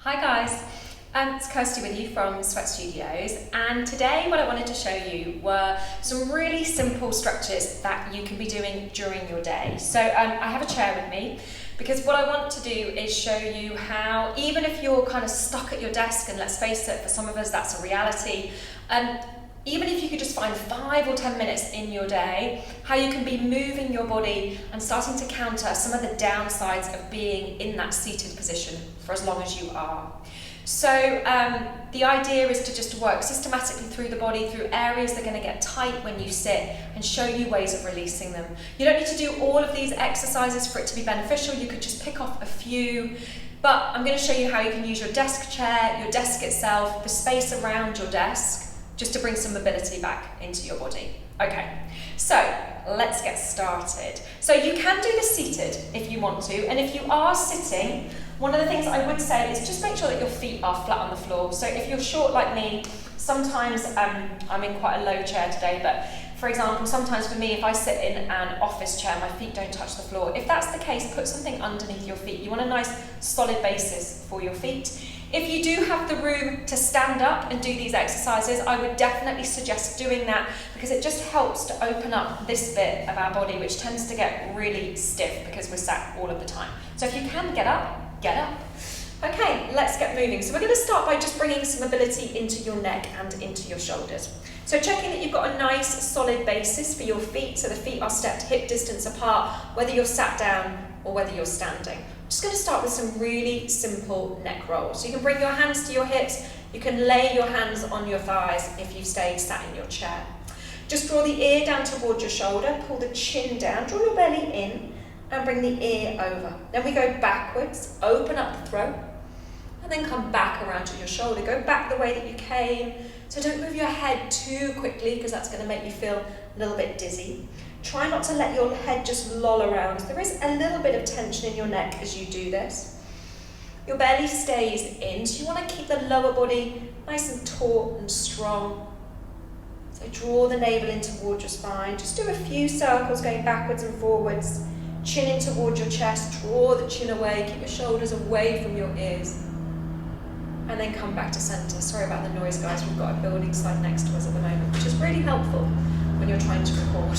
Hi guys, it's Kirsty with you from Sweat Studios, and today what I wanted to show you were some really simple stretches that you can be doing during your day. So I have a chair with me because what I want to do is show you how, even if you're kind of stuck at your desk, and let's face it, for some of us that's a reality, even if you could just find 5 or 10 minutes in your day, how you can be moving your body and starting to counter some of the downsides of being in that seated position for as long as you are. So the idea is to just work systematically through the body, through areas that are going to get tight when you sit, and show you ways of releasing them. You don't need to do all of these exercises for it to be beneficial. You could just pick off a few. But I'm going to show you how you can use your desk chair, your desk itself, the space around your desk, just to bring some mobility back into your body. Okay, so let's get started. So you can do this seated if you want to, and if you are sitting, one of the things I would say is just make sure that your feet are flat on the floor. So if you're short like me, sometimes I'm in quite a low chair today, but for example, sometimes for me, if I sit in an office chair, my feet don't touch the floor. If that's the case, put something underneath your feet. You want a nice solid basis for your feet. If you do have the room to stand up and do these exercises, I would definitely suggest doing that, because it just helps to open up this bit of our body, which tends to get really stiff because we're sat all of the time. So if you can get up, get up. Okay, let's get moving. So we're going to start by just bringing some mobility into your neck and into your shoulders. So checking that you've got a nice solid basis for your feet, so the feet are stepped hip distance apart, whether you're sat down or whether you're standing. I'm just going to start with some really simple neck rolls. So you can bring your hands to your hips, you can lay your hands on your thighs if you've stayed sat in your chair. Just draw the ear down towards your shoulder, pull the chin down, draw your belly in, and bring the ear over. Then we go backwards, open up the throat, and then come back around to your shoulder. Go back the way that you came. So don't move your head too quickly, because that's going to make you feel a little bit dizzy. Try not to let your head just loll around. There is a little bit of tension in your neck as you do this. Your belly stays in, so you want to keep the lower body nice and taut and strong. So draw the navel in towards your spine. Just do a few circles going backwards and forwards. Chin in towards your chest, draw the chin away, keep your shoulders away from your ears. And then come back to centre. Sorry about the noise, guys. We've got a building site next to us at the moment, which is really helpful when you're trying to record.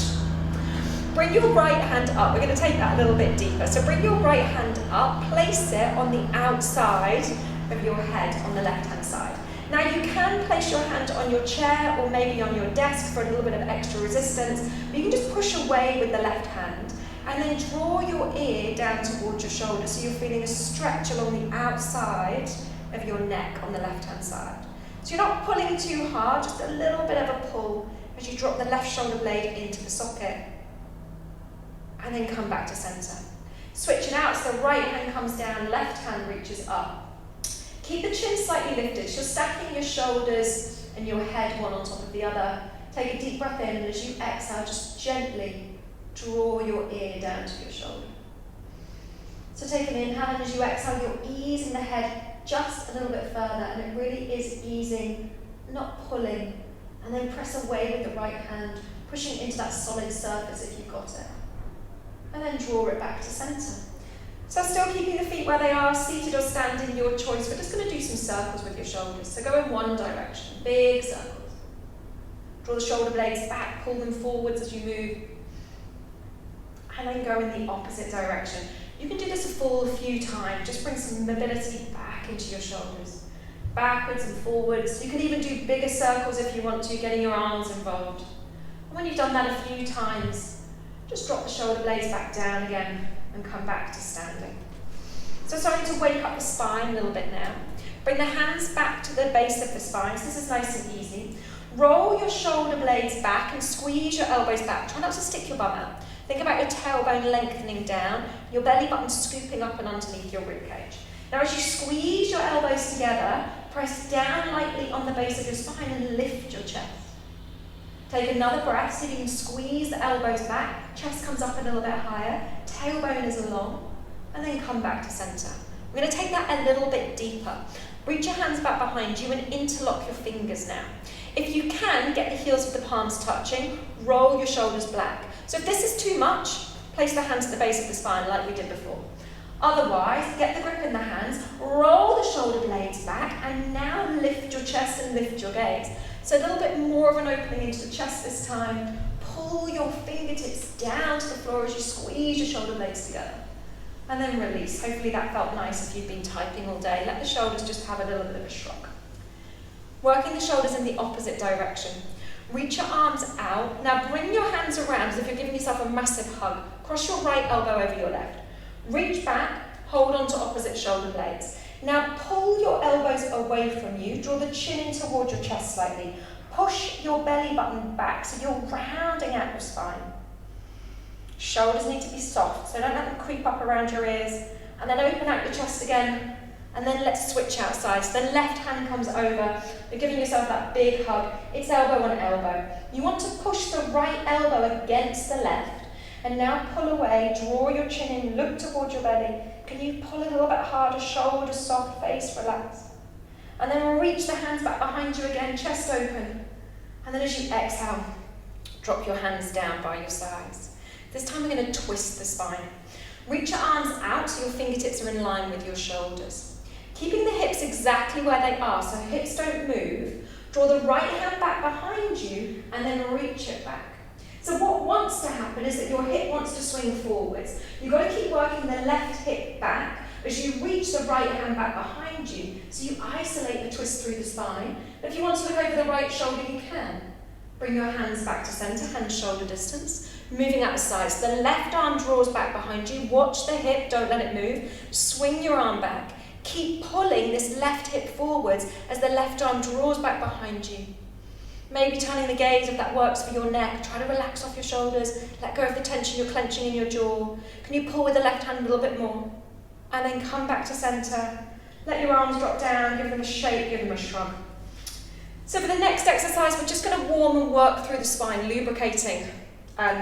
Bring your right hand up. We're going to take that a little bit deeper. So bring your right hand up, place it on the outside of your head on the left-hand side. Now you can place your hand on your chair or maybe on your desk for a little bit of extra resistance, but you can just push away with the left hand and then draw your ear down towards your shoulder, so you're feeling a stretch along the outside of your neck on the left-hand side. So you're not pulling too hard, just a little bit of a pull as you drop the left shoulder blade into the socket. And then come back to centre. Switching out, so the right hand comes down, left hand reaches up. Keep the chin slightly lifted, so you're stacking your shoulders and your head one on top of the other. Take a deep breath in, and as you exhale, just gently draw your ear down to your shoulder. So take an inhale, and as you exhale, you're easing the head just a little bit further, and it really is easing, not pulling. And then press away with the right hand, pushing into that solid surface if you've got it. And then draw it back to centre. So still keeping the feet where they are, seated or standing, your choice. We're just going to do some circles with your shoulders. So go in one direction, big circles. Draw the shoulder blades back, pull them forwards as you move. And then go in the opposite direction. You can do this a full few times. Just bring some mobility back into your shoulders. Backwards and forwards. You can even do bigger circles if you want to, getting your arms involved. And when you've done that a few times, just drop the shoulder blades back down again and come back to standing. So starting to wake up the spine a little bit now. Bring the hands back to the base of the spine. So this is nice and easy. Roll your shoulder blades back and squeeze your elbows back. Try not to stick your bum out. Think about your tailbone lengthening down, your belly button scooping up and underneath your ribcage. Now as you squeeze your elbows together, press down lightly on the base of your spine and lift your chest. Take another breath, so you can squeeze the elbows back, chest comes up a little bit higher, tailbone is long, and then come back to centre. We're going to take that a little bit deeper. Reach your hands back behind you and interlock your fingers now. If you can, get the heels of the palms touching, roll your shoulders back. So if this is too much, place the hands at the base of the spine like we did before. Otherwise, get the grip in the hands, roll the shoulder blades back, and now lift your chest and lift your gaze. So a little bit more of an opening into the chest this time. Pull your fingertips down to the floor as you squeeze your shoulder blades together. And then release. Hopefully that felt nice if you've been typing all day. Let the shoulders just have a little bit of a shrug. Working the shoulders in the opposite direction. Reach your arms out. Now bring your hands around as if you're giving yourself a massive hug. Cross your right elbow over your left. Reach back, hold on to opposite shoulder blades. Now pull your elbows away from you. Draw the chin in toward your chest slightly. Push your belly button back so you're rounding out your spine. Shoulders need to be soft, so don't let them creep up around your ears. And then open out your chest again. And then let's switch outside. So the left hand comes over. You're giving yourself that big hug. It's elbow on elbow. You want to push the right elbow against the left. And now pull away, draw your chin in, look toward your belly. Can you pull a little bit harder, shoulders soft, face relaxed. And then reach the hands back behind you again, chest open. And then as you exhale, drop your hands down by your sides. This time we're going to twist the spine. Reach your arms out so your fingertips are in line with your shoulders. Keeping the hips exactly where they are so hips don't move. Draw the right hand back behind you and then reach it back. So what wants to happen is that your hip wants to swing forwards. You've got to keep working the left hip back as you reach the right hand back behind you, so you isolate the twist through the spine. But if you want to look over the right shoulder, you can. Bring your hands back to centre, hands-shoulder distance, moving out the sides. The left arm draws back behind you. Watch the hip, don't let it move. Swing your arm back. Keep pulling this left hip forwards as the left arm draws back behind you. Maybe turning the gaze if that works for your neck. Try to relax off your shoulders. Let go of the tension you're clenching in your jaw. Can you pull with the left hand a little bit more? And then come back to centre. Let your arms drop down. Give them a shake. Give them a shrug. So for the next exercise, we're just going to warm and work through the spine, lubricating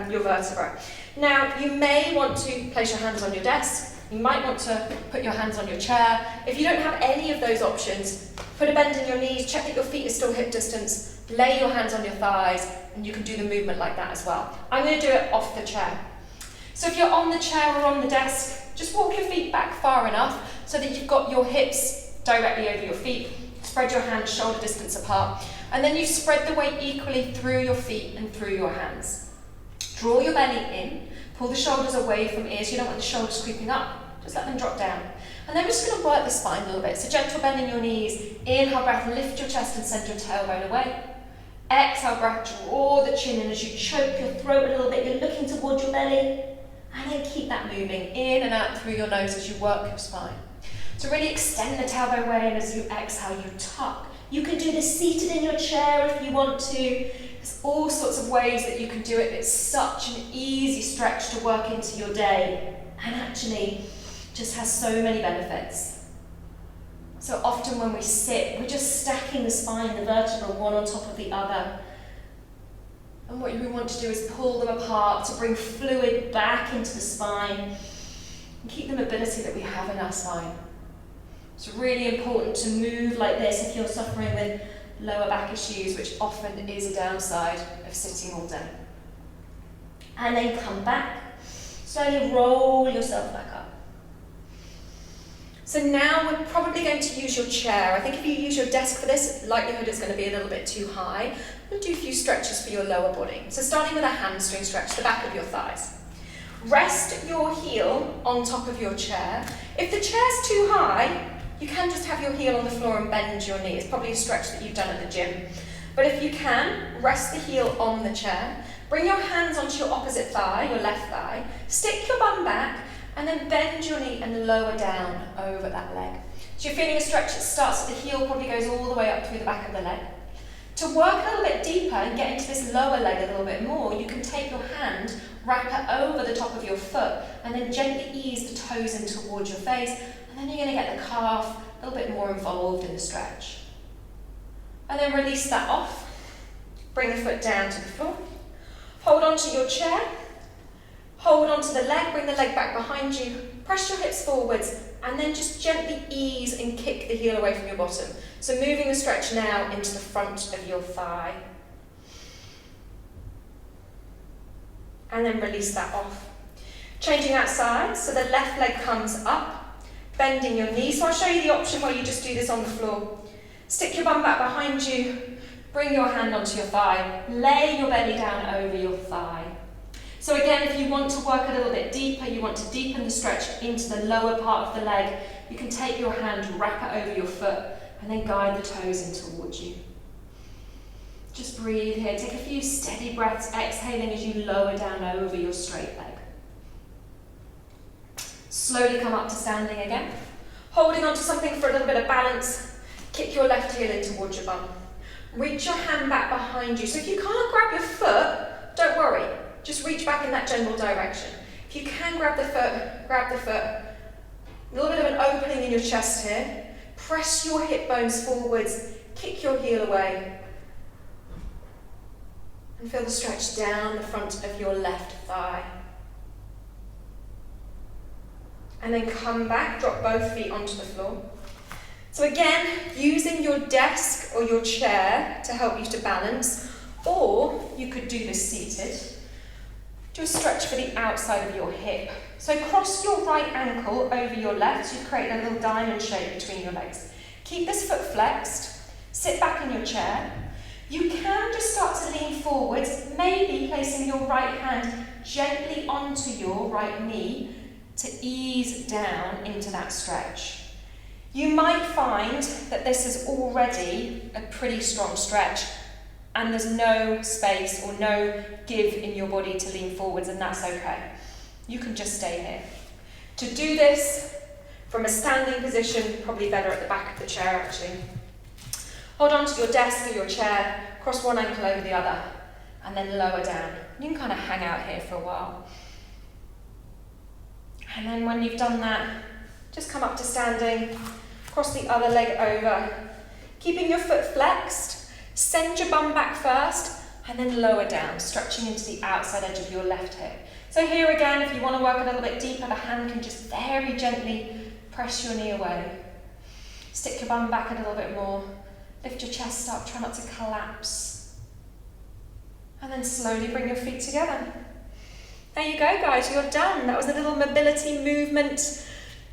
your vertebra. Now, you may want to place your hands on your desk. You might want to put your hands on your chair. If you don't have any of those options, put a bend in your knees, check that your feet are still hip distance. Lay your hands on your thighs, and you can do the movement like that as well. I'm going to do it off the chair. So if you're on the chair or on the desk, just walk your feet back far enough so that you've got your hips directly over your feet. Spread your hands shoulder distance apart. And then you spread the weight equally through your feet and through your hands. Draw your belly in. Pull the shoulders away from ears. You don't want the shoulders creeping up. Just let them drop down. And then we're just going to work the spine a little bit. So gentle bend in your knees. Inhale breath, lift your chest and send your tailbone away. Exhale breath, draw the chin in as you choke your throat a little bit. You're looking towards your belly. And then keep that moving in and out through your nose as you work your spine. So really extend the tailbone away, and as you exhale, you tuck. You can do this seated in your chair if you want to. There's all sorts of ways that you can do it. It's such an easy stretch to work into your day, and actually just has so many benefits. So often when we sit, we're just stacking the spine, the vertebra, one on top of the other. And what we want to do is pull them apart to bring fluid back into the spine and keep the mobility that we have in our spine. It's really important to move like this if you're suffering with lower back issues, which often is a downside of sitting all day. And then come back. Slowly roll yourself back up. So now we're probably going to use your chair. I think if you use your desk for this, likelihood it's going to be a little bit too high. We'll do a few stretches for your lower body. So starting with a hamstring stretch, the back of your thighs. Rest your heel on top of your chair. If the chair's too high, you can just have your heel on the floor and bend your knee. It's probably a stretch that you've done at the gym. But if you can, rest the heel on the chair. Bring your hands onto your opposite thigh, your left thigh. Stick your bum back, and then bend your knee and lower down over that leg. So you're feeling a stretch that starts at the heel, probably goes all the way up through the back of the leg. To work a little bit deeper and get into this lower leg a little bit more, you can take your hand, wrap it over the top of your foot, and then gently ease the toes in towards your face, and then you're going to get the calf a little bit more involved in the stretch. And then release that off. Bring the foot down to the floor. Hold on to your chair. Hold on to the leg, bring the leg back behind you. Press your hips forwards, and then just gently ease and kick the heel away from your bottom. So moving the stretch now into the front of your thigh. And then release that off. Changing out sides, so the left leg comes up, bending your knee. So I'll show you the option where you just do this on the floor. Stick your bum back behind you, bring your hand onto your thigh, lay your belly down over your thigh. So again, if you want to work a little bit deeper, you want to deepen the stretch into the lower part of the leg, you can take your hand, wrap it over your foot, and then guide the toes in towards you. Just breathe here, take a few steady breaths, exhaling as you lower down over your straight leg. Slowly come up to standing again. Holding onto something for a little bit of balance, kick your left heel in towards your bum. Reach your hand back behind you. So if you can't grab your foot, don't worry. Just reach back in that general direction. If you can grab the foot, grab the foot. A little bit of an opening in your chest here. Press your hip bones forwards, kick your heel away. And feel the stretch down the front of your left thigh. And then come back, drop both feet onto the floor. So again, using your desk or your chair to help you to balance, or you could do this seated. Do a stretch for the outside of your hip. So cross your right ankle over your left, you create a little diamond shape between your legs. Keep this foot flexed, sit back in your chair. You can just start to lean forwards, maybe placing your right hand gently onto your right knee to ease down into that stretch. You might find that this is already a pretty strong stretch and there's no space or no give in your body to lean forwards, and that's okay. You can just stay here. To do this from a standing position, probably better at the back of the chair actually. Hold on to your desk or your chair, cross one ankle over the other, and then lower down. You can kind of hang out here for a while. And then when you've done that, just come up to standing, cross the other leg over, keeping your foot flexed, send your bum back first, and then lower down, stretching into the outside edge of your left hip. So here again, if you want to work a little bit deeper, the hand can just very gently press your knee away. Stick your bum back a little bit more. Lift your chest up, try not to collapse. And then slowly bring your feet together. There you go, guys, you're done. That was a little mobility movement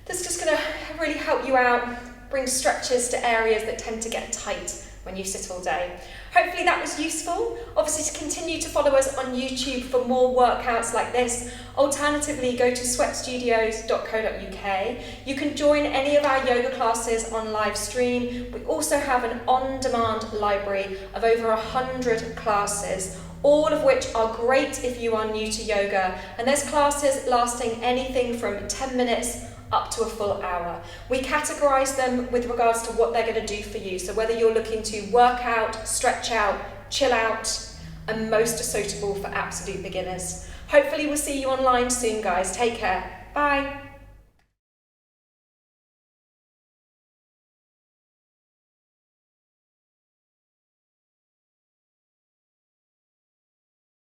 that's just going to really help you out, bring stretches to areas that tend to get tight when you sit all day. Hopefully that was useful. Obviously, to continue to follow us on YouTube for more workouts like this. Alternatively, go to sweatstudios.co.uk. You can join any of our yoga classes on live stream. We also have an on-demand library of over 100 classes, all of which are great if you are new to yoga. And there's classes lasting anything from 10 minutes up to a full hour. We categorize them with regards to what they're going to do for you. So whether you're looking to work out, stretch out, chill out, and most are suitable for absolute beginners. Hopefully we'll see you online soon, guys. Take care. Bye.